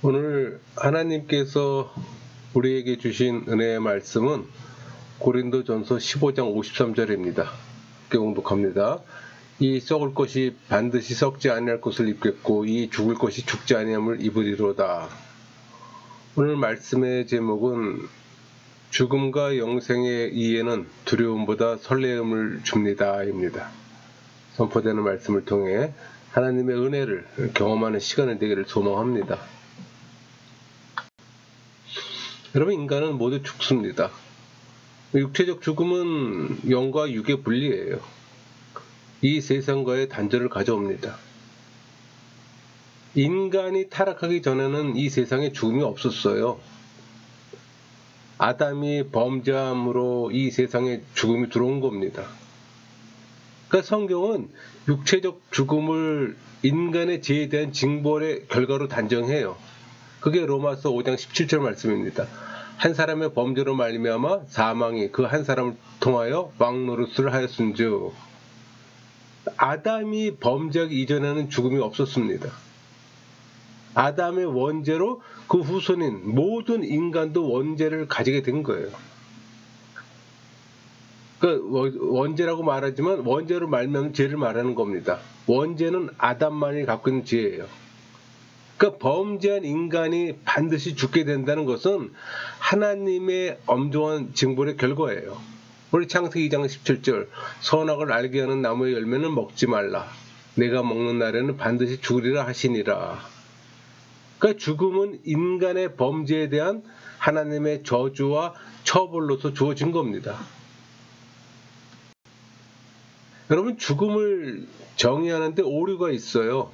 오늘 하나님께서 우리에게 주신 은혜의 말씀은 고린도전서 15장 53절입니다. 교독합니다. 이 썩을 것이 반드시 썩지 아니할 것을 입겠고 이 죽을 것이 죽지 아니함을 입으리로다. 오늘 말씀의 제목은 죽음과 영생의 이해는 두려움보다 설레임을 줍니다입니다. 선포되는 말씀을 통해 하나님의 은혜를 경험하는 시간이 되기를 소망합니다. 여러분, 인간은 모두 죽습니다. 육체적 죽음은 영과 육의 분리예요. 이 세상과의 단절을 가져옵니다. 인간이 타락하기 전에는 이 세상에 죽음이 없었어요. 아담이 범죄함으로 이 세상에 죽음이 들어온 겁니다. 그러니까 성경은 육체적 죽음을 인간의 죄에 대한 징벌의 결과로 단정해요. 그게 로마서 5장 17절 말씀입니다. 한 사람의 범죄로 말미암아 사망이 그 한 사람을 통하여 왕노릇을 하였은즉, 아담이 범죄하기 이전에는 죽음이 없었습니다. 아담의 원죄로 그 후손인 모든 인간도 원죄를 가지게 된 거예요. 그러니까 원죄라고 말하지만 원죄로 말미암은 죄를 말하는 겁니다. 원죄는 아담만이 갖고 있는 죄예요. 그러니까 범죄한 인간이 반드시 죽게 된다는 것은 하나님의 엄중한 징벌의 결과예요. 우리 창세기 2장 17절, 선악을 알게 하는 나무의 열매는 먹지 말라. 내가 먹는 날에는 반드시 죽으리라 하시니라. 그러니까 죽음은 인간의 범죄에 대한 하나님의 저주와 처벌로서 주어진 겁니다. 여러분, 죽음을 정의하는데 오류가 있어요.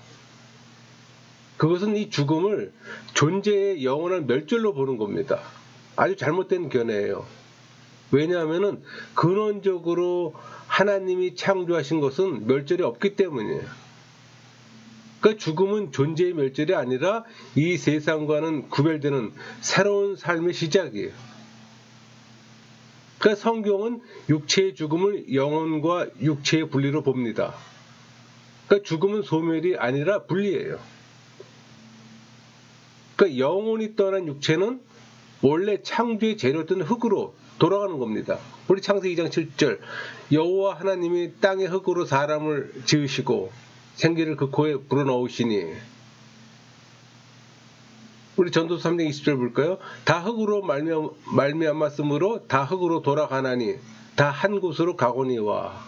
그것은 이 죽음을 존재의 영원한 멸절로 보는 겁니다. 아주 잘못된 견해예요. 왜냐하면 근원적으로 하나님이 창조하신 것은 멸절이 없기 때문이에요. 그러니까 죽음은 존재의 멸절이 아니라 이 세상과는 구별되는 새로운 삶의 시작이에요. 그러니까 성경은 육체의 죽음을 영혼과 육체의 분리로 봅니다. 그러니까 죽음은 소멸이 아니라 분리예요. 그러니까 영혼이 떠난 육체는 원래 창조의 재료였던 흙으로 돌아가는 겁니다. 우리 창세기 2장 7절, 여호와 하나님이 땅의 흙으로 사람을 지으시고 생기를 그 코에 불어넣으시니, 우리 전도서 3장 20절 볼까요? 다 흙으로 말미암았으므로 다 흙으로 돌아가나니 다 한 곳으로 가거니와.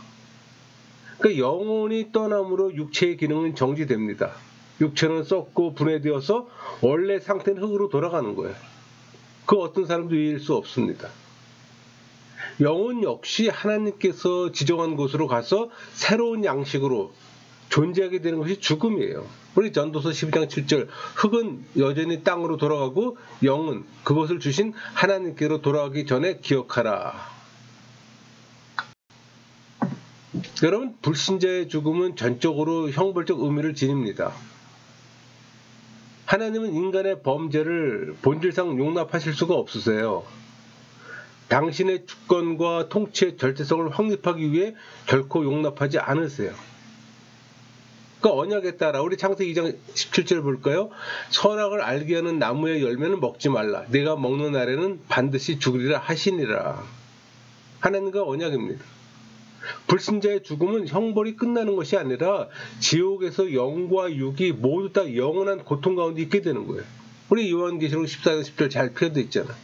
그러니까 영혼이 떠남으로 육체의 기능은 정지됩니다. 육체는 썩고 분해되어서 원래 상태는 흙으로 돌아가는 거예요. 그 어떤 사람도 이해할 수 없습니다. 영혼 역시 하나님께서 지정한 곳으로 가서 새로운 양식으로 존재하게 되는 것이 죽음이에요. 우리 전도서 12장 7절, 흙은 여전히 땅으로 돌아가고 영은 그것을 주신 하나님께로 돌아가기 전에 기억하라. 여러분, 불신자의 죽음은 전적으로 형벌적 의미를 지닙니다. 하나님은 인간의 범죄를 본질상 용납하실 수가 없으세요. 당신의 주권과 통치의 절대성을 확립하기 위해 결코 용납하지 않으세요. 그러니까 언약에 따라 우리 창세기 2장 17절 볼까요? 선악을 알게 하는 나무의 열매는 먹지 말라. 내가 먹는 날에는 반드시 죽으리라 하시니라. 하나님과 언약입니다. 불신자의 죽음은 형벌이 끝나는 것이 아니라 지옥에서 영과 육이 모두 다 영원한 고통 가운데 있게 되는 거예요. 우리 요한계시록 14장 10절 잘 표현되어 있잖아요.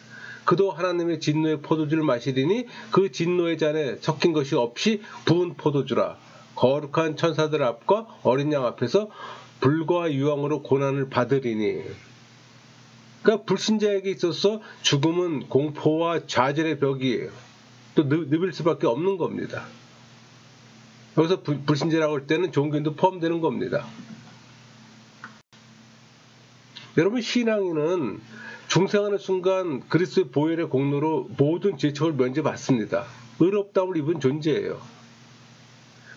그도 하나님의 진노의 포도주를 마시리니 그 진노의 잔에 섞인 것이 없이 부은 포도주라. 거룩한 천사들 앞과 어린 양 앞에서 불과 유황으로 고난을 받으리니. 그러니까 불신자에게 있어서 죽음은 공포와 좌절의 벽이에요. 또 누빌 수밖에 없는 겁니다. 여기서 불신자라고 할 때는 종교인도 포함되는 겁니다. 여러분, 신앙인은 중생하는 순간 그리스도의 보혈의 공로로 모든 죄책을 면제받습니다. 의롭다움을 입은 존재예요.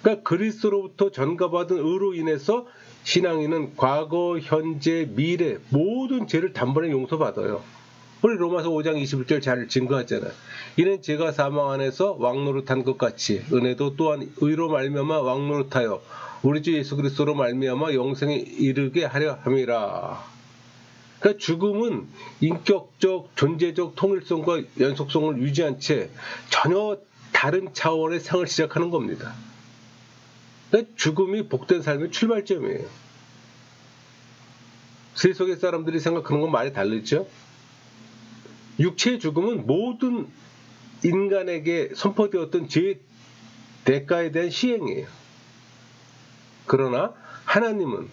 그러니까 그리스도로부터 전가받은 의로 인해서 신앙인은 과거, 현재, 미래 모든 죄를 단번에 용서받아요. 우리 로마서 5장 21절 잘 증거하잖아요. 이는 죄가 사망 안에서 왕노릇한 것 같이 은혜도 또한 의로 말미암아 왕노릇하여 우리 주 예수 그리스도로 말미암아 영생에 이르게 하려 함이라. 그러니까 죽음은 인격적, 존재적 통일성과 연속성을 유지한 채 전혀 다른 차원의 생을 시작하는 겁니다. 그러니까 죽음이 복된 삶의 출발점이에요. 세속의 사람들이 생각하는 건 많이 다르죠. 육체의 죽음은 모든 인간에게 선포되었던 죄의 대가에 대한 시행이에요. 그러나 하나님은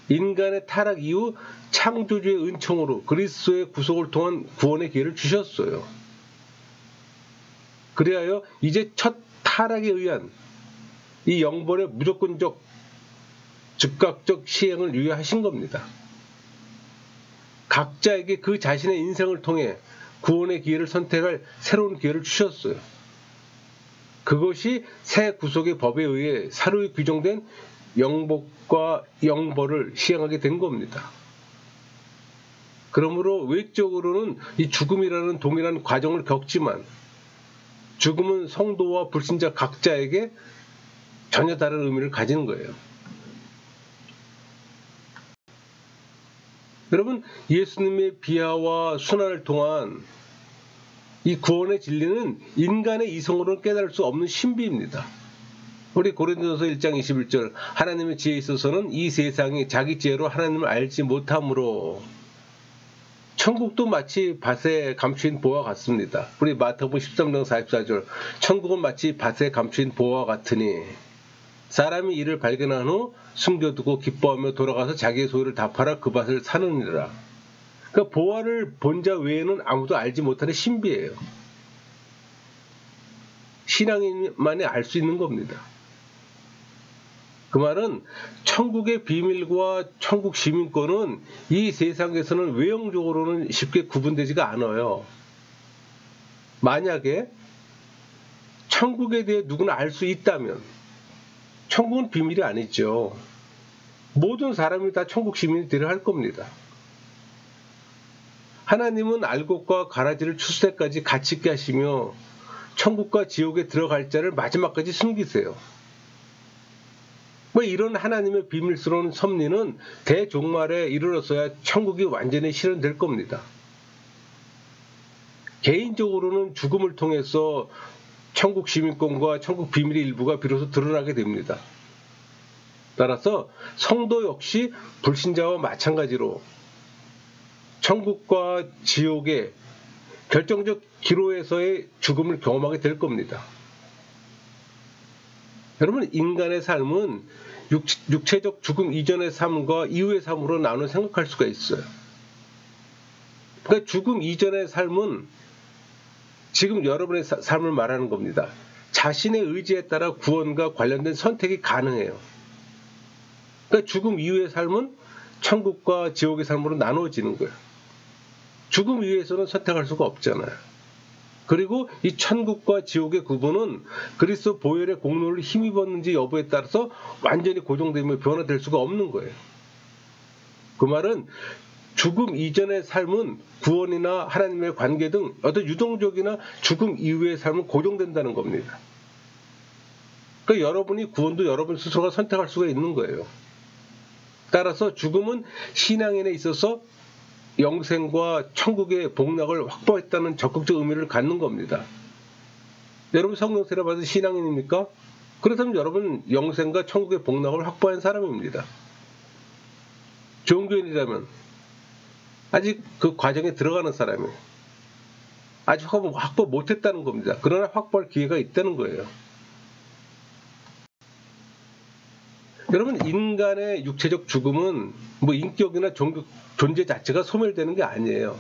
인간의 타락 이후 창조주의 은총으로 그리스도의 구속을 통한 구원의 기회를 주셨어요. 그리하여 이제 첫 타락에 의한 이 영벌의 무조건적 즉각적 시행을 유예하신 겁니다. 각자에게 그 자신의 인생을 통해 구원의 기회를 선택할 새로운 기회를 주셨어요. 그것이 새 구속의 법에 의해 사료에 규정된 영복과 영벌을 시행하게 된 겁니다. 그러므로 외적으로는 이 죽음이라는 동일한 과정을 겪지만 죽음은 성도와 불신자 각자에게 전혀 다른 의미를 가지는 거예요. 여러분, 예수님의 비하와 순환을 통한 이 구원의 진리는 인간의 이성으로는 깨달을 수 없는 신비입니다. 우리 고린도서 1장 21절 하나님의 지혜에 있어서는 이 세상이 자기 지혜로 하나님을 알지 못하므로 천국도 마치 밭에 감추인 보와 같습니다. 우리 마태복음 13장 44절 천국은 마치 밭에 감추인 보와 같으니 사람이 이를 발견한 후 숨겨두고 기뻐하며 돌아가서 자기의 소유를 다 팔아 그 밭을 사느니라. 그러니까 보화를 본 자 외에는 아무도 알지 못하는 신비예요. 신앙인만이 알 수 있는 겁니다. 그 말은 천국의 비밀과 천국 시민권은 이 세상에서는 외형적으로는 쉽게 구분되지가 않아요. 만약에 천국에 대해 누구나 알 수 있다면 천국은 비밀이 아니죠. 모든 사람이 다 천국 시민이 되려 할 겁니다. 하나님은 알곡과 가라지를 출세까지 같이 있게 하시며 천국과 지옥에 들어갈 자를 마지막까지 숨기세요. 이런 하나님의 비밀스러운 섭리는 대종말에 이르렀어야 천국이 완전히 실현될 겁니다. 개인적으로는 죽음을 통해서 천국 시민권과 천국 비밀의 일부가 비로소 드러나게 됩니다. 따라서 성도 역시 불신자와 마찬가지로 천국과 지옥의 결정적 기로에서의 죽음을 경험하게 될 겁니다. 여러분, 인간의 삶은 육체적 죽음 이전의 삶과 이후의 삶으로 나눠 생각할 수가 있어요. 그러니까 죽음 이전의 삶은 지금 여러분의 삶을 말하는 겁니다. 자신의 의지에 따라 구원과 관련된 선택이 가능해요. 그러니까 죽음 이후의 삶은 천국과 지옥의 삶으로 나누어지는 거예요. 죽음 이후에서는 선택할 수가 없잖아요. 그리고 이 천국과 지옥의 구분은 그리스도 보혈의 공로를 힘입었는지 여부에 따라서 완전히 고정되며 변화될 수가 없는 거예요. 그 말은 죽음 이전의 삶은 구원이나 하나님의 관계 등 어떤 유동적이나 죽음 이후의 삶은 고정된다는 겁니다. 그러니까 여러분이 구원도 여러분 스스로가 선택할 수가 있는 거예요. 따라서 죽음은 신앙인에 있어서 영생과 천국의 복락을 확보했다는 적극적 의미를 갖는 겁니다. 여러분 성령세례 받은 신앙인입니까? 그렇다면 여러분 영생과 천국의 복락을 확보한 사람입니다. 종교인이라면 아직 그 과정에 들어가는 사람이에요. 아직 확보 못했다는 겁니다. 그러나 확보할 기회가 있다는 거예요. 여러분, 인간의 육체적 죽음은 인격이나 존재 자체가 소멸되는 게 아니에요.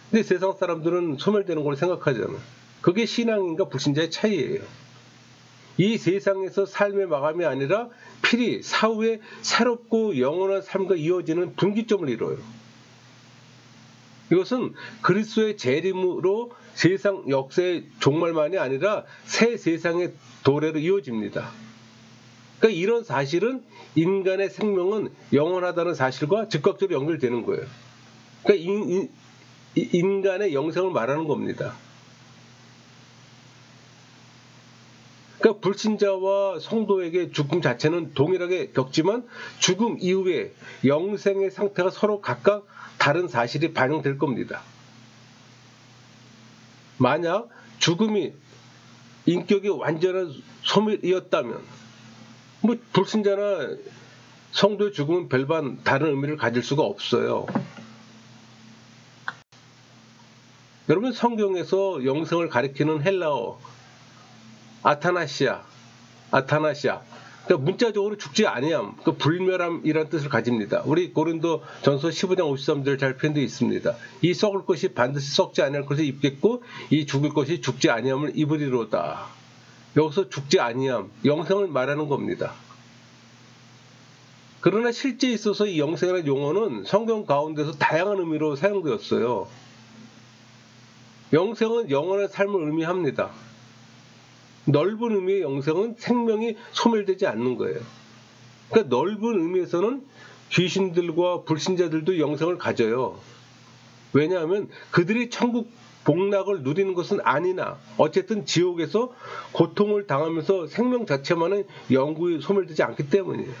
근데 세상 사람들은 소멸되는 걸 생각하잖아요. 그게 신앙인과 불신자의 차이예요. 이 세상에서 삶의 마감이 아니라 필히 사후에 새롭고 영원한 삶과 이어지는 분기점을 이뤄요. 이것은 그리스도의 재림으로 세상 역사의 종말만이 아니라 새 세상의 도래로 이어집니다. 그러니까 이런 사실은 인간의 생명은 영원하다는 사실과 즉각적으로 연결되는 거예요. 그러니까 인간의 영생을 말하는 겁니다. 그러니까 그러니까 불신자와 성도에게 죽음 자체는 동일하게 겪지만 죽음 이후에 영생의 상태가 서로 각각 다른 사실이 반영될 겁니다. 만약 죽음이 인격의 완전한 소멸이었다면 불신자나 성도의 죽음은 별반 다른 의미를 가질 수가 없어요. 여러분, 성경에서 영생을 가리키는 헬라어 아타나시아, 그러니까 문자적으로 죽지 아니함, 불멸함이라는 뜻을 가집니다. 우리 고린도 전서 15장 53절 잘 표현되어 있습니다. 이 썩을 것이 반드시 썩지 아니할 것을 입겠고 이 죽을 것이 죽지 아니함을 입으리로다. 여기서 죽지 아니함, 영생을 말하는 겁니다. 그러나 실제 있어서 이 영생이라는 용어는 성경 가운데서 다양한 의미로 사용되었어요. 영생은 영원한 삶을 의미합니다. 넓은 의미의 영생은 생명이 소멸되지 않는 거예요. 그러니까 넓은 의미에서는 귀신들과 불신자들도 영생을 가져요. 왜냐하면 그들이 천국 복락을 누리는 것은 아니나 어쨌든 지옥에서 고통을 당하면서 생명 자체만은 영구히 소멸되지 않기 때문이에요.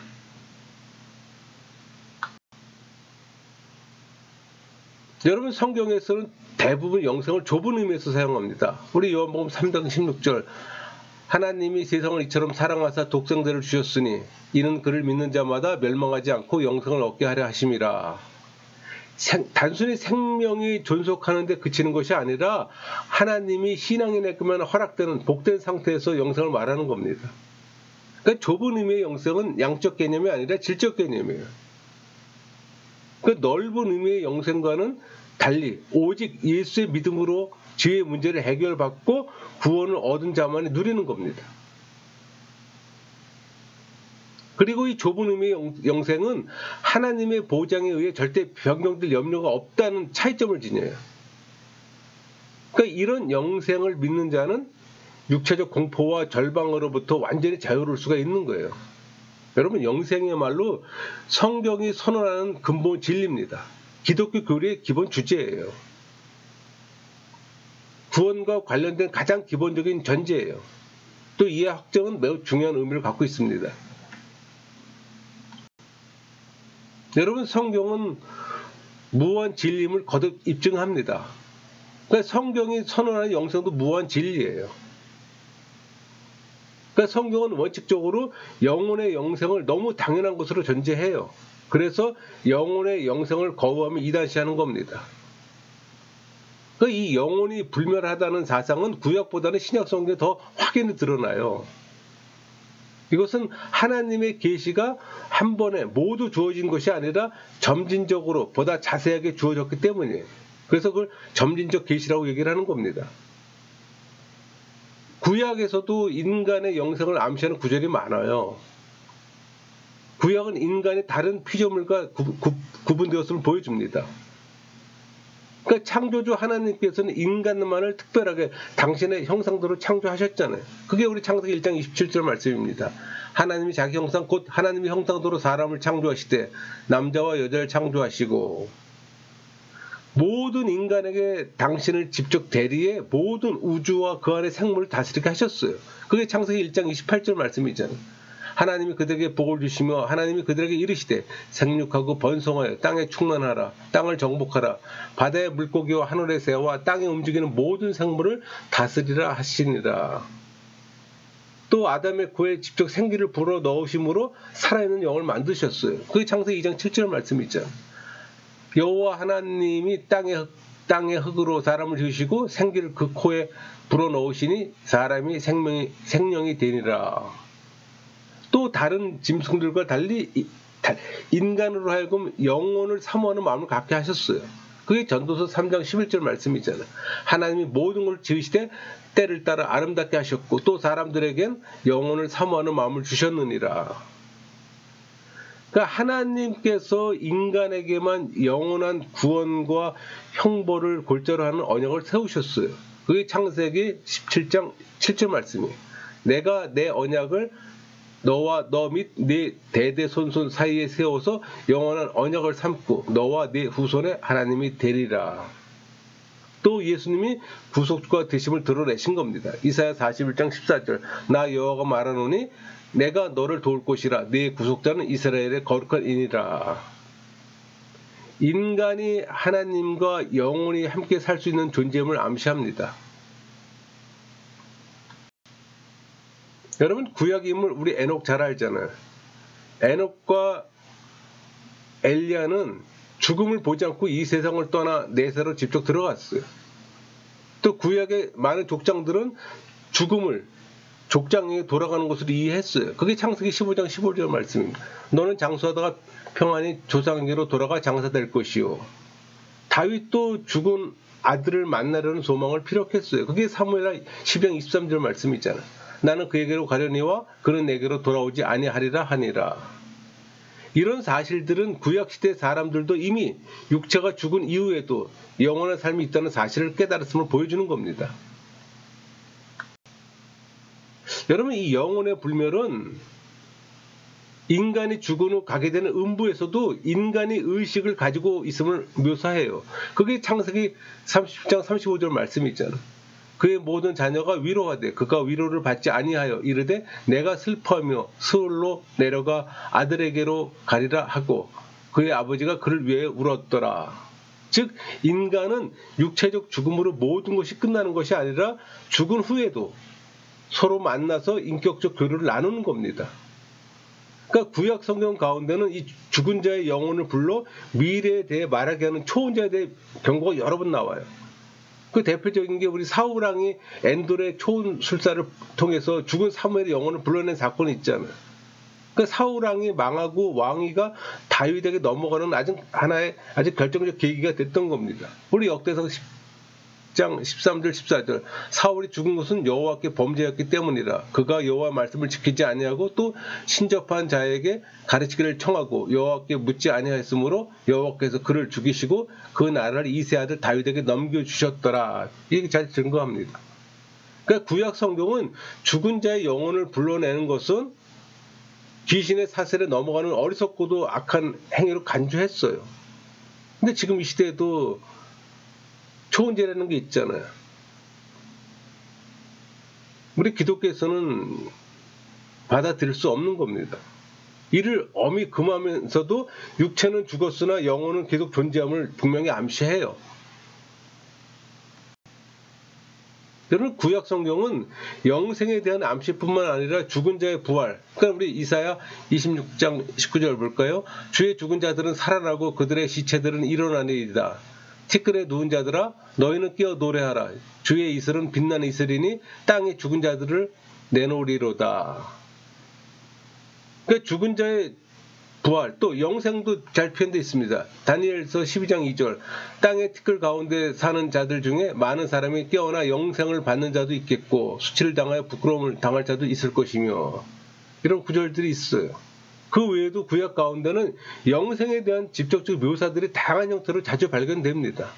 여러분, 성경에서는 대부분 영생을 좁은 의미에서 사용합니다. 우리 요한복음 3장 16절 하나님이 세상을 이처럼 사랑하사 독생자를 주셨으니 이는 그를 믿는 자마다 멸망하지 않고 영생을 얻게 하려 하심이라. 단순히 생명이 존속하는 데 그치는 것이 아니라 하나님이 신앙인에게만 허락되는 복된 상태에서 영생을 말하는 겁니다. 그러니까 좁은 의미의 영생은 양적 개념이 아니라 질적 개념이에요. 그 넓은 의미의 영생과는 달리 오직 예수의 믿음으로 죄의 문제를 해결받고 구원을 얻은 자만이 누리는 겁니다. 그리고 이 좁은 의미의 영생은 하나님의 보장에 의해 절대 변경될 염려가 없다는 차이점을 지녀요. 그러니까 이런 영생을 믿는 자는 육체적 공포와 절망으로부터 완전히 자유로울 수가 있는 거예요. 여러분, 영생이야말로 성경이 선언하는 근본 진리입니다. 기독교 교리의 기본 주제예요. 구원과 관련된 가장 기본적인 전제예요. 또 이의 확정은 매우 중요한 의미를 갖고 있습니다. 여러분, 성경은 무한 진리임을 거듭 입증합니다. 그러니까 성경이 선언하는 영생도 무한 진리예요. 그러니까 성경은 원칙적으로 영혼의 영생을 너무 당연한 것으로 전제해요. 그래서 영혼의 영생을 거부하면 이단시하는 겁니다. 이 영혼이 불멸하다는 사상은 구약보다는 신약 성경에 더 확연히 드러나요. 이것은 하나님의 계시가 한 번에 모두 주어진 것이 아니라 점진적으로 보다 자세하게 주어졌기 때문이에요. 그래서 그걸 점진적 계시라고 얘기를 하는 겁니다. 구약에서도 인간의 영생을 암시하는 구절이 많아요. 구약은 인간이 다른 피조물과 구분되었음을 보여줍니다. 그러니까 창조주 하나님께서는 인간만을 특별하게 당신의 형상대로 창조하셨잖아요. 그게 우리 창세기 1장 27절 말씀입니다. 하나님이 자기 형상 곧 하나님의 형상대로 사람을 창조하시되 남자와 여자를 창조하시고 모든 인간에게 당신을 직접 대리해 모든 우주와 그 안의 생물을 다스리게 하셨어요. 그게 창세기 1장 28절 말씀이잖아요. 하나님이 그들에게 복을 주시며 하나님이 그들에게 이르시되 생육하고 번성하여 땅에 충만하라. 땅을 정복하라. 바다의 물고기와 하늘의 새와 땅에 움직이는 모든 생물을 다스리라 하시니라. 또 아담의 코에 직접 생기를 불어 넣으심으로 살아있는 영을 만드셨어요. 그게 창세기 2장 7절 말씀이죠. 여호와 하나님이 땅의 흙으로 사람을 지으시고 생기를 그 코에 불어 넣으시니 사람이 생명이 되니라. 또 다른 짐승들과 달리 인간으로 하여금 영혼을 사모하는 마음을 갖게 하셨어요. 그게 전도서 3장 11절 말씀이잖아요. 하나님이 모든 걸 지으시되 때를 따라 아름답게 하셨고 또 사람들에겐 영혼을 사모하는 마음을 주셨느니라. 그러니까 하나님께서 인간에게만 영원한 구원과 형벌을 골자로 하는 언약을 세우셨어요. 그게 창세기 17장 7절 말씀이에요. 내가 내 언약을 너와 너 및 네 대대손손 사이에 세워서 영원한 언약을 삼고 너와 네 후손에 하나님이 되리라. 또 예수님이 구속주가 되심을 드러내신 겁니다. 이사야 41장 14절 나 여호와가 말하노니 내가 너를 도울 것이라 네 구속자는 이스라엘의 거룩한 이니라. 인간이 하나님과 영원히 함께 살 수 있는 존재임을 암시합니다. 여러분 구약 인물 우리 에녹 잘 알잖아요. 에녹과 엘리야는 죽음을 보지 않고 이 세상을 떠나 내세로 직접 들어갔어요. 또 구약의 많은 족장들은 죽음을 족장에 돌아가는 것으로 이해했어요. 그게 창세기 15장 15절 말씀입니다. 너는 장수하다가 평안히 조상에게로 돌아가 장사될 것이요. 다윗도 죽은 아들을 만나려는 소망을 피력했어요. 그게 사무엘하 10장 23절 말씀이 있잖아요. 나는 그에게로 가려니와 그는 내게로 돌아오지 아니하리라 하니라. 이런 사실들은 구약시대 사람들도 이미 육체가 죽은 이후에도 영원한 삶이 있다는 사실을 깨달았음을 보여주는 겁니다. 여러분 이 영혼의 불멸은 인간이 죽은 후 가게 되는 음부에서도 인간이 의식을 가지고 있음을 묘사해요. 그게 창세기 30장 35절 말씀이 있잖아요. 그의 모든 자녀가 위로하되 그가 위로를 받지 아니하여 이르되 내가 슬퍼하며 스올로 내려가 아들에게로 가리라 하고 그의 아버지가 그를 위해 울었더라. 즉 인간은 육체적 죽음으로 모든 것이 끝나는 것이 아니라 죽은 후에도 서로 만나서 인격적 교류를 나누는 겁니다. 그러니까 구약 성경 가운데는 이 죽은 자의 영혼을 불러 미래에 대해 말하게 하는 초혼자에 대해 경고가 여러 번 나와요. 그 대표적인 게 우리 사울왕이 엔돌의 초혼술사를 통해서 죽은 사무엘의 영혼을 불러낸 사건이 있잖아요. 그 사울왕이 망하고 왕위가 다윗에게 넘어가는 하나의 아주 결정적 계기가 됐던 겁니다. 우리 역대상 10장 13절 14절 사울이 죽은 것은 여호와께 범죄였기 때문이라. 그가 여호와 말씀을 지키지 아니하고 또 신접한 자에게 가르치기를 청하고 여호와께 묻지 아니하였으므로 여호와께서 그를 죽이시고 그 나라를 이세 아들 다윗에게 넘겨주셨더라. 이게 잘 증거합니다. 그러니까 구약 성경은 죽은 자의 영혼을 불러내는 것은 귀신의 사슬에 넘어가는 어리석고도 악한 행위로 간주했어요. 근데 지금 이 시대에도 초혼제라는 게 있잖아요. 우리 기독교에서는 받아들일 수 없는 겁니다. 이를 엄히 금하면서도 육체는 죽었으나 영혼은 계속 존재함을 분명히 암시해요. 여러분 구약 성경은 영생에 대한 암시뿐만 아니라 죽은 자의 부활. 그러니까 우리 이사야 26장 19절 볼까요? 주의 죽은 자들은 살아나고 그들의 시체들은 일어나리이다. 티끌에 누운 자들아 너희는 끼어 노래하라. 주의 이슬은 빛나는 이슬이니 땅에 죽은 자들을 내놓으리로다. 그러니까 죽은 자의 부활 또 영생도 잘 표현되어 있습니다. 다니엘서 12장 2절 땅의 티끌 가운데 사는 자들 중에 많은 사람이 깨어나 영생을 받는 자도 있겠고 수치를 당하여 부끄러움을 당할 자도 있을 것이며 이런 구절들이 있어요. 그 외에도 구약 가운데는 영생에 대한 직접적 묘사들이 다양한 형태로 자주 발견됩니다.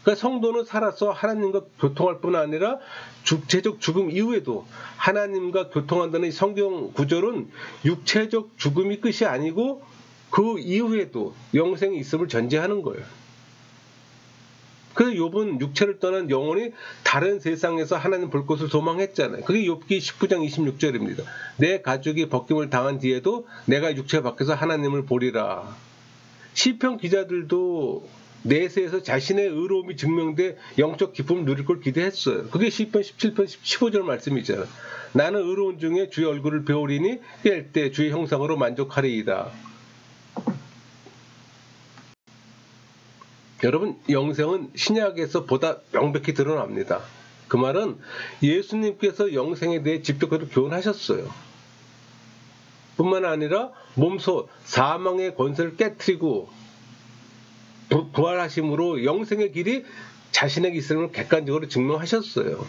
그러니까 성도는 살아서 하나님과 교통할 뿐 아니라 육체적 죽음 이후에도 하나님과 교통한다는 이 성경 구절은 육체적 죽음이 끝이 아니고 그 이후에도 영생이 있음을 전제하는 거예요. 그래서 욥은 육체를 떠난 영혼이 다른 세상에서 하나님 볼 것을 소망했잖아요. 그게 욥기 19장 26절입니다. 내 가족이 벗김을 당한 뒤에도 내가 육체 밖에서 하나님을 보리라. 시편 기자들도 내세에서 자신의 의로움이 증명돼 영적 기쁨을 누릴 걸 기대했어요. 그게 시편 17편 15절 말씀이잖아요. 나는 의로운 중에 주의 얼굴을 배우리니 깰 때 주의 형상으로 만족하리이다. 여러분 영생은 신약에서 보다 명백히 드러납니다. 그 말은 예수님께서 영생에 대해 직접적으로 교훈하셨어요. 뿐만 아니라 몸소 사망의 권세를 깨트리고 부활하심으로 영생의 길이 자신에게 있음을 객관적으로 증명하셨어요.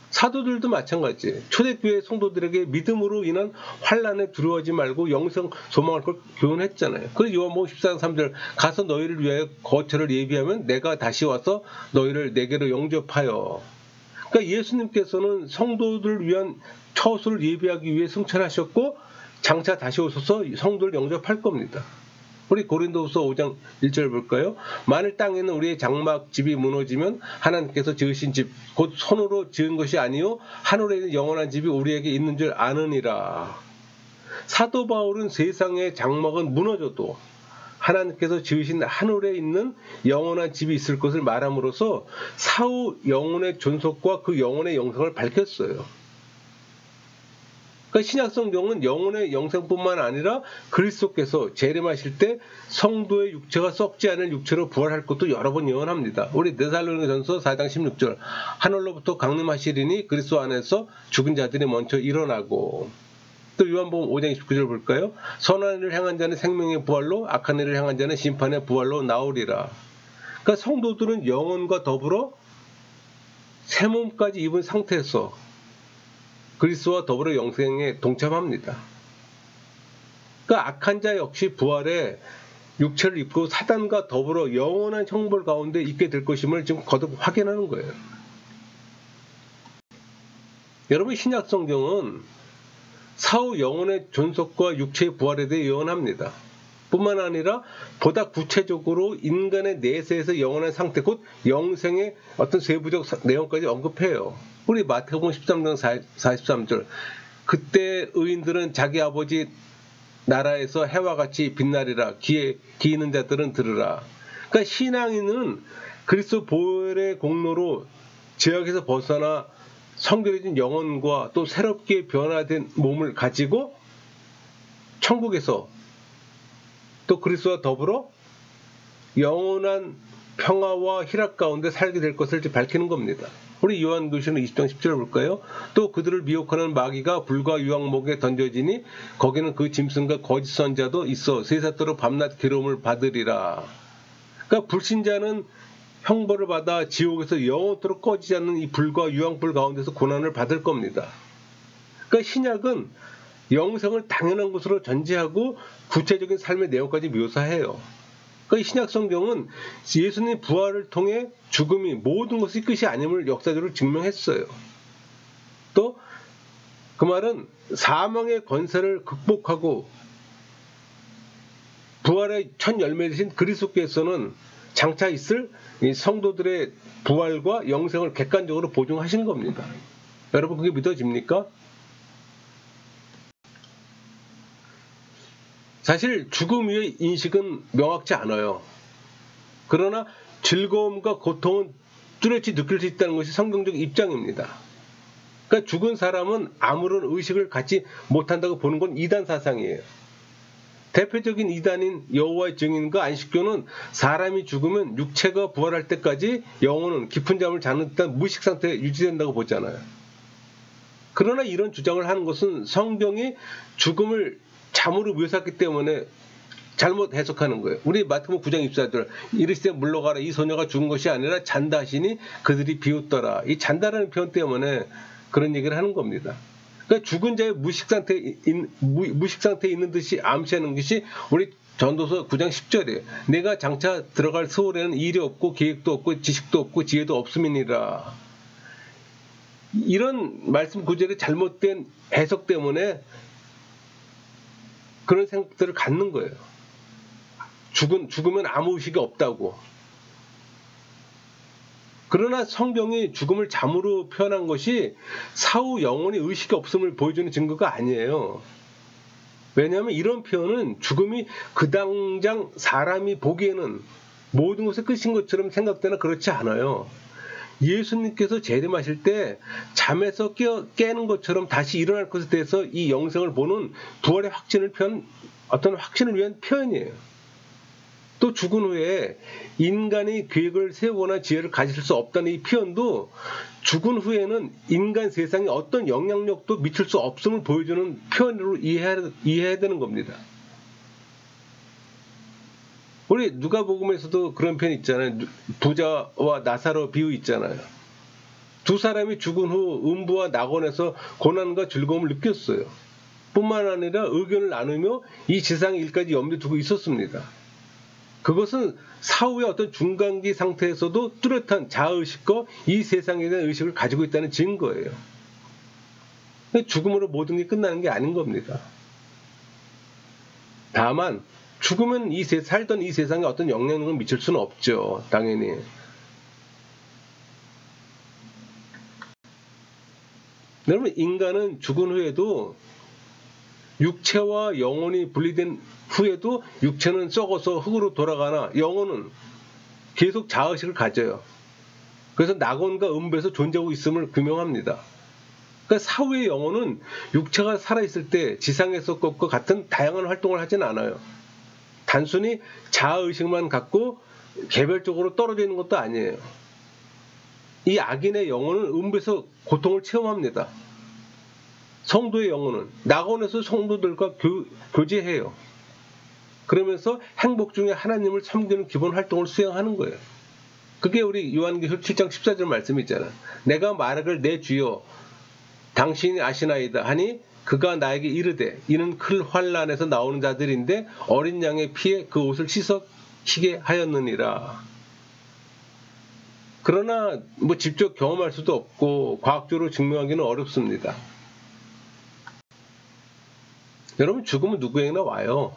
사도들도 마찬가지. 초대교회 성도들에게 믿음으로 인한 환난에 두려워하지 말고 영생 소망할 걸 교훈했잖아요. 그래서 요한복음 14장 3절 가서 너희를 위하여 거처를 예비하면 내가 다시 와서 너희를 내게로 영접하여. 그러니까 예수님께서는 성도들을 위한 처소를 예비하기 위해 승천하셨고 장차 다시 오셔서 성도를 영접할 겁니다. 우리 고린도후서 5장 1절 볼까요? 만일 땅에 있는 우리의 장막 집이 무너지면 하나님께서 지으신 집 곧 손으로 지은 것이 아니요 하늘에 있는 영원한 집이 우리에게 있는 줄 아느니라. 사도 바울은 세상의 장막은 무너져도 하나님께서 지으신 하늘에 있는 영원한 집이 있을 것을 말함으로써 사후 영혼의 존속과 그 영혼의 영생을 밝혔어요. 그러니까 신약 성경은 영혼의 영생뿐만 아니라 그리스도께서 재림하실 때 성도의 육체가 썩지 않을 육체로 부활할 것도 여러 번 예언합니다. 우리 데살로니가전서 4장 16절 하늘로부터 강림하시리니 그리스도 안에서 죽은 자들이 먼저 일어나고, 또 요한복음 5장 29절 볼까요? 선한 일을 행한 자는 생명의 부활로 악한 일을 행한 자는 심판의 부활로 나오리라. 그러니까 성도들은 영혼과 더불어 새 몸까지 입은 상태에서 그리스도와 더불어 영생에 동참합니다. 그러니까 악한 자 역시 부활에 육체를 입고 사단과 더불어 영원한 형벌 가운데 있게 될 것임을 지금 거듭 확인하는 거예요. 여러분, 신약 성경은 사후 영혼의 존속과 육체의 부활에 대해 예언합니다. 뿐만 아니라 보다 구체적으로 인간의 내세에서 영원한 상태, 곧 영생의 어떤 세부적 내용까지 언급해요. 우리 마태복음 13장 43절 그때 의인들은 자기 아버지 나라에서 해와 같이 빛나리라. 귀 있는 자들은 들으라. 그러니까 신앙인은 그리스도 보혈의 공로로 죄악에서 벗어나 성결해진 영혼과 또 새롭게 변화된 몸을 가지고 천국에서 또 그리스도와 더불어 영원한 평화와 희락 가운데 살게 될 것을 밝히는 겁니다. 우리 요한계시록 20장 10절 볼까요? 또 그들을 미혹하는 마귀가 불과 유황목에 던져지니 거기는 그 짐승과 거짓 선자도 있어 세사토록 밤낮 괴로움을 받으리라. 그러니까 불신자는 형벌을 받아 지옥에서 영원토록 꺼지지 않는 이 불과 유황불 가운데서 고난을 받을 겁니다. 그러니까 신약은 영생을 당연한 것으로 전제하고 구체적인 삶의 내용까지 묘사해요. 그러니까 신약 성경은 예수님 부활을 통해 죽음이 모든 것의 끝이 아님을 역사적으로 증명했어요. 또 그 말은 사망의 권세를 극복하고 부활의 첫 열매 되신 그리스도께서는 장차 있을 이 성도들의 부활과 영생을 객관적으로 보증하신 겁니다. 여러분, 그게 믿어집니까? 사실 죽음 위의 인식은 명확치 않아요. 그러나 즐거움과 고통은 뚜렷이 느낄 수 있다는 것이 성경적 입장입니다. 그러니까 죽은 사람은 아무런 의식을 갖지 못한다고 보는 건 이단 사상이에요. 대표적인 이단인 여호와의 증인과 안식교는 사람이 죽으면 육체가 부활할 때까지 영혼은 깊은 잠을 자는 듯한 무의식 상태에 유지된다고 보잖아요. 그러나 이런 주장을 하는 것은 성경이 죽음을 잠으로 묘사했기 때문에 잘못 해석하는 거예요. 우리 마태복음 9장 24절 이르시되 물러가라. 이 소녀가 죽은 것이 아니라 잔다 하시니 그들이 비웃더라. 이 잔다라는 표현 때문에 그런 얘기를 하는 겁니다. 그러니까 죽은 자의 무식 상태에 있는 듯이 암시하는 것이 우리 전도서 9장 10절이에요. 내가 장차 들어갈 세월에는 일이 없고 계획도 없고 지식도 없고 지혜도 없음이니라. 이런 말씀 구절의 잘못된 해석 때문에 그런 생각들을 갖는 거예요. 죽으면 아무 의식이 없다고. 그러나 성경이 죽음을 잠으로 표현한 것이 사후 영혼의 의식이 없음을 보여주는 증거가 아니에요. 왜냐하면 이런 표현은 죽음이 그 당장 사람이 보기에는 모든 것의 끝인 것처럼 생각되나 그렇지 않아요. 예수님께서 재림하실 때 잠에서 깨는 것처럼 다시 일어날 것에 대해서 이 영생을 보는 부활의 어떤 확신을 위한 표현이에요. 또 죽은 후에 인간이 계획을 세우거나 지혜를 가질 수 없다는 이 표현도 죽은 후에는 인간 세상에 어떤 영향력도 미칠 수 없음을 보여주는 표현으로 이해해야 되는 겁니다. 우리 누가복음에서도 그런 표현 있잖아요. 부자와 나사로 비유 있잖아요. 두 사람이 죽은 후 음부와 낙원에서 고난과 즐거움을 느꼈어요. 뿐만 아니라 의견을 나누며 이 지상의 일까지 염두에 두고 있었습니다. 그것은 사후의 어떤 중간기 상태에서도 뚜렷한 자아의식과 이 세상에 대한 의식을 가지고 있다는 증거예요. 죽음으로 모든 게 끝나는 게 아닌 겁니다. 다만 죽으면 살던 이 세상에 어떤 영향력을 미칠 수는 없죠. 당연히. 여러분, 인간은 죽은 후에도 육체와 영혼이 분리된 후에도 육체는 썩어서 흙으로 돌아가나 영혼은 계속 자아의식을 가져요. 그래서 낙원과 음부에서 존재하고 있음을 규명합니다. 그러니까 사후의 영혼은 육체가 살아있을 때 지상에서 것과 같은 다양한 활동을 하진 않아요. 단순히 자아의식만 갖고 개별적으로 떨어져 있는 것도 아니에요. 이 악인의 영혼은 음부에서 고통을 체험합니다. 성도의 영혼은 낙원에서 성도들과 교제해요. 그러면서 행복 중에 하나님을 섬기는 기본 활동을 수행하는 거예요. 그게 우리 요한계시록 7장 14절 말씀이 있잖아요. 내가 말하길 내 주여 당신이 아시나이다 하니 그가 나에게 이르되 이는 큰 환난에서 나오는 자들인데 어린 양의 피에 그 옷을 씻기게 하였느니라. 그러나 직접 경험할 수도 없고 과학적으로 증명하기는 어렵습니다. 여러분, 죽음은 누구에게나 와요.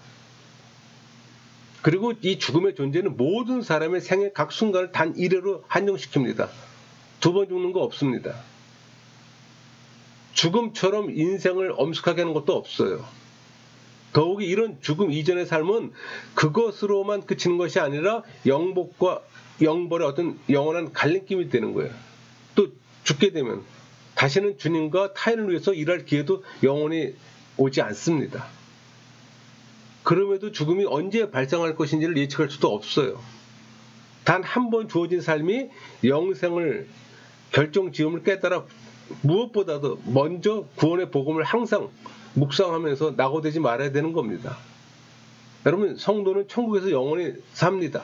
그리고 이 죽음의 존재는 모든 사람의 생애 각 순간을 단 이래로 한정시킵니다. 두 번 죽는 거 없습니다. 죽음처럼 인생을 엄숙하게 하는 것도 없어요. 더욱이 이런 죽음 이전의 삶은 그것으로만 그치는 것이 아니라 영복과 영벌의 어떤 영원한 갈림길이 되는 거예요. 또 죽게 되면 다시는 주님과 타인을 위해서 일할 기회도 영원히 오지 않습니다. 그럼에도 죽음이 언제 발생할 것인지를 예측할 수도 없어요. 단 한 번 주어진 삶이 영생을 결정지음을 깨달아 무엇보다도 먼저 구원의 복음을 항상 묵상하면서 낙오되지 말아야 되는 겁니다. 여러분, 성도는 천국에서 영원히 삽니다.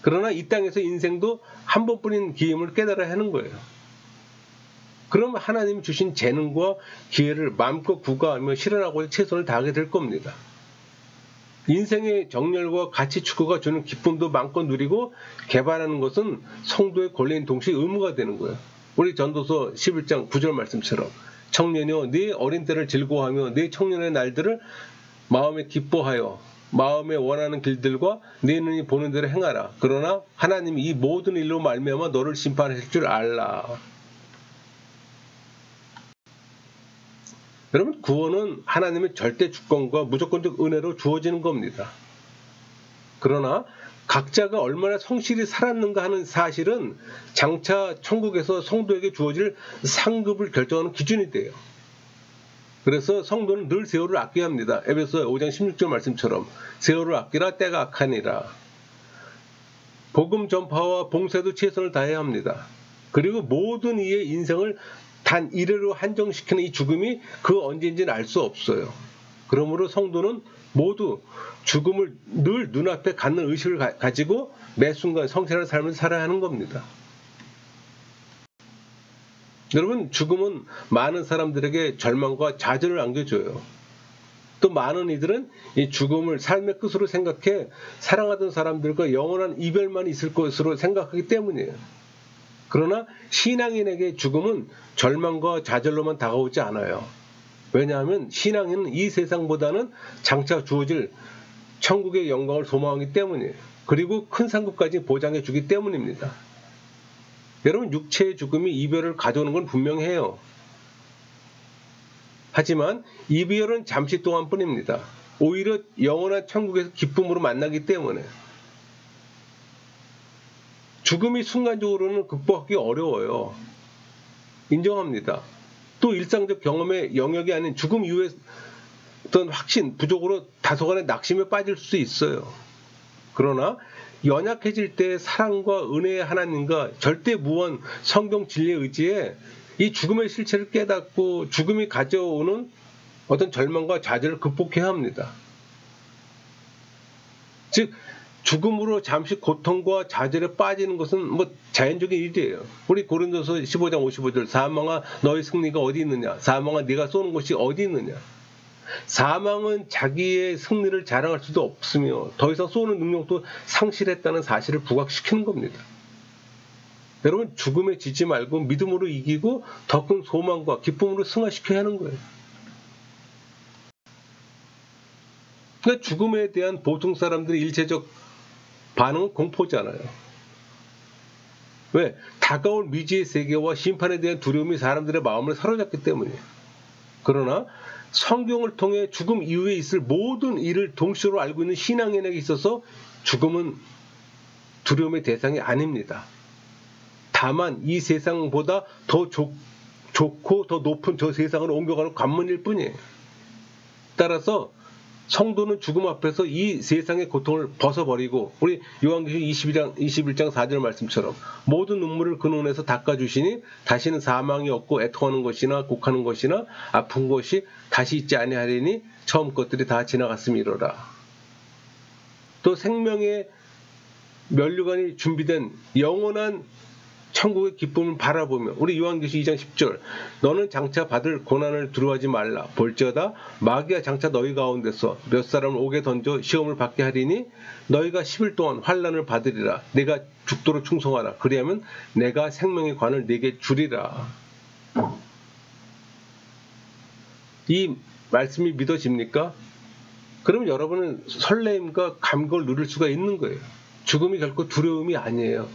그러나 이 땅에서 인생도 한 번뿐인 기회임을 깨달아야 하는 거예요. 그럼 하나님이 주신 재능과 기회를 마음껏 구가하며 실현하고 최선을 다하게 될 겁니다. 인생의 정열과 가치 추구가 주는 기쁨도 마음껏 누리고 개발하는 것은 성도의 권리인 동시에 의무가 되는 거예요. 우리 전도서 11장 9절 말씀처럼 청년이여 네 어린 때를 즐거워하며 네 청년의 날들을 마음에 기뻐하여 마음에 원하는 길들과 네 눈이 보는 대로 행하라. 그러나 하나님이 이 모든 일로 말미암아 너를 심판하실 줄 알라. 여러분, 구원은 하나님의 절대 주권과 무조건적 은혜로 주어지는 겁니다. 그러나 각자가 얼마나 성실히 살았는가 하는 사실은 장차 천국에서 성도에게 주어질 상급을 결정하는 기준이 돼요. 그래서 성도는 늘 세월을 아껴야 합니다. 에베소 5장 16절 말씀처럼 세월을 아끼라 때가 악하니라. 복음 전파와 봉사에도 최선을 다해야 합니다. 그리고 모든 이의 인생을 단 이래로 한정시키는 이 죽음이 그 언제인지는 알 수 없어요. 그러므로 성도는 모두 죽음을 늘 눈앞에 갖는 의식을 가지고 매 순간 성실한 삶을 살아야 하는 겁니다. 여러분, 죽음은 많은 사람들에게 절망과 좌절을 안겨줘요. 또 많은 이들은 이 죽음을 삶의 끝으로 생각해 사랑하던 사람들과 영원한 이별만 있을 것으로 생각하기 때문이에요. 그러나 신앙인에게 죽음은 절망과 좌절로만 다가오지 않아요. 왜냐하면 신앙인은 이 세상보다는 장차 주어질 천국의 영광을 소망하기 때문이에요. 그리고 큰 상급까지 보장해 주기 때문입니다. 여러분, 육체의 죽음이 이별을 가져오는 건 분명해요. 하지만 이별은 잠시 동안 뿐입니다. 오히려 영원한 천국에서 기쁨으로 만나기 때문에 죽음이 순간적으로는 극복하기 어려워요. 인정합니다. 또 일상적 경험의 영역이 아닌 죽음 이후에 어떤 확신, 부족으로 다소간의 낙심에 빠질 수 있어요. 그러나 연약해질 때 사랑과 은혜의 하나님과 절대 무한 성경 진리에 의지해 이 죽음의 실체를 깨닫고 죽음이 가져오는 어떤 절망과 좌절을 극복해야 합니다. 즉 죽음으로 잠시 고통과 좌절에 빠지는 것은 자연적인 일이에요. 우리 고린도서 15장 55절 사망아 너의 승리가 어디 있느냐, 사망아 네가 쏘는 곳이 어디 있느냐. 사망은 자기의 승리를 자랑할 수도 없으며 더 이상 쏘는 능력도 상실했다는 사실을 부각시키는 겁니다. 여러분, 죽음에 지지 말고 믿음으로 이기고 더 큰 소망과 기쁨으로 승화시켜야 하는 거예요. 그러니까 죽음에 대한 보통 사람들의 일체적 반응은 공포잖아요. 왜? 다가올 미지의 세계와 심판에 대한 두려움이 사람들의 마음을 사로잡기 때문이에요. 그러나 성경을 통해 죽음 이후에 있을 모든 일을 동시로 알고 있는 신앙인에게 있어서 죽음은 두려움의 대상이 아닙니다. 다만 이 세상보다 더 좋고 더 높은 저 세상으로 옮겨가는 관문일 뿐이에요. 따라서 성도는 죽음 앞에서 이 세상의 고통을 벗어버리고 우리 요한계시록 21장 4절 말씀처럼 모든 눈물을 그 눈에서 닦아주시니 다시는 사망이 없고 애통하는 것이나 곡하는 것이나 아픈 것이 다시 있지 아니하리니 처음 것들이 다 지나갔음이로라. 또 생명의 면류관이 준비된 영원한 천국의 기쁨을 바라보며 우리 요한계시록 2장 10절 너는 장차 받을 고난을 두려워하지 말라. 볼지어다 마귀가 장차 너희 가운데서 몇 사람을 옥에 던져 시험을 받게 하리니 너희가 10일 동안 환난을 받으리라. 내가 죽도록 충성하라. 그리하면 내가 생명의 관을 네게 주리라. 이 말씀이 믿어집니까? 그럼 여러분은 설렘과 감격을 누릴 수가 있는 거예요. 죽음이 결코 두려움이 아니에요.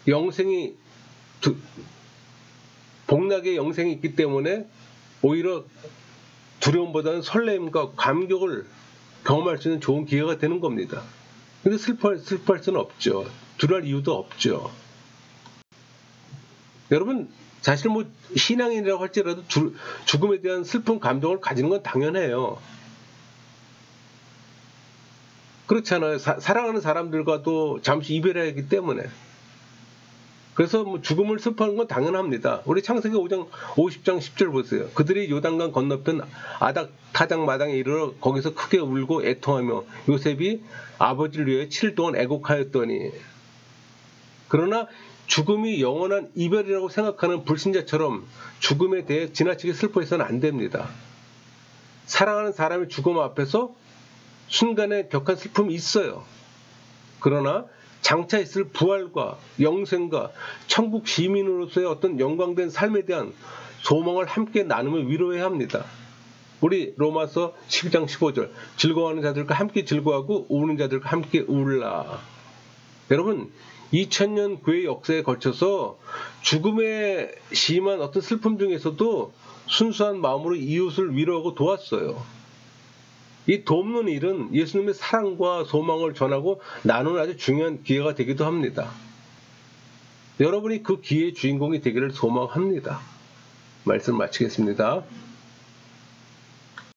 영생이 복락의 영생이 있기 때문에 오히려 두려움보다는 설렘과 감격을 경험할 수 있는 좋은 기회가 되는 겁니다. 근데 슬퍼할 수는 없죠. 두려워할 이유도 없죠. 여러분 사실 뭐 신앙인이라고 할지라도 죽음에 대한 슬픈 감정을 가지는 건 당연해요. 그렇잖아요. 사랑하는 사람들과도 잠시 이별해야 하기 때문에. 그래서 뭐 죽음을 슬퍼하는 건 당연합니다. 우리 창세기 5장 50장 10절 보세요. 그들이 요단강 건너편 아닥 타작 마당에 이르러 거기서 크게 울고 애통하며 요셉이 아버지를 위해 7일 동안 애곡하였더니. 그러나 죽음이 영원한 이별이라고 생각하는 불신자처럼 죽음에 대해 지나치게 슬퍼해서는 안 됩니다. 사랑하는 사람의 죽음 앞에서 순간에 격한 슬픔이 있어요. 그러나 장차 있을 부활과 영생과 천국 시민으로서의 어떤 영광된 삶에 대한 소망을 함께 나누며 위로해야 합니다. 우리 로마서 12장 15절 즐거워하는 자들과 함께 즐거워하고 우는 자들과 함께 울라. 여러분 2000년 교회 역사에 걸쳐서 죽음에 심한 어떤 슬픔 중에서도 순수한 마음으로 이웃을 위로하고 도왔어요. 이 돕는 일은 예수님의 사랑과 소망을 전하고 나누는 아주 중요한 기회가 되기도 합니다. 여러분이 그 기회의 주인공이 되기를 소망합니다. 말씀 마치겠습니다.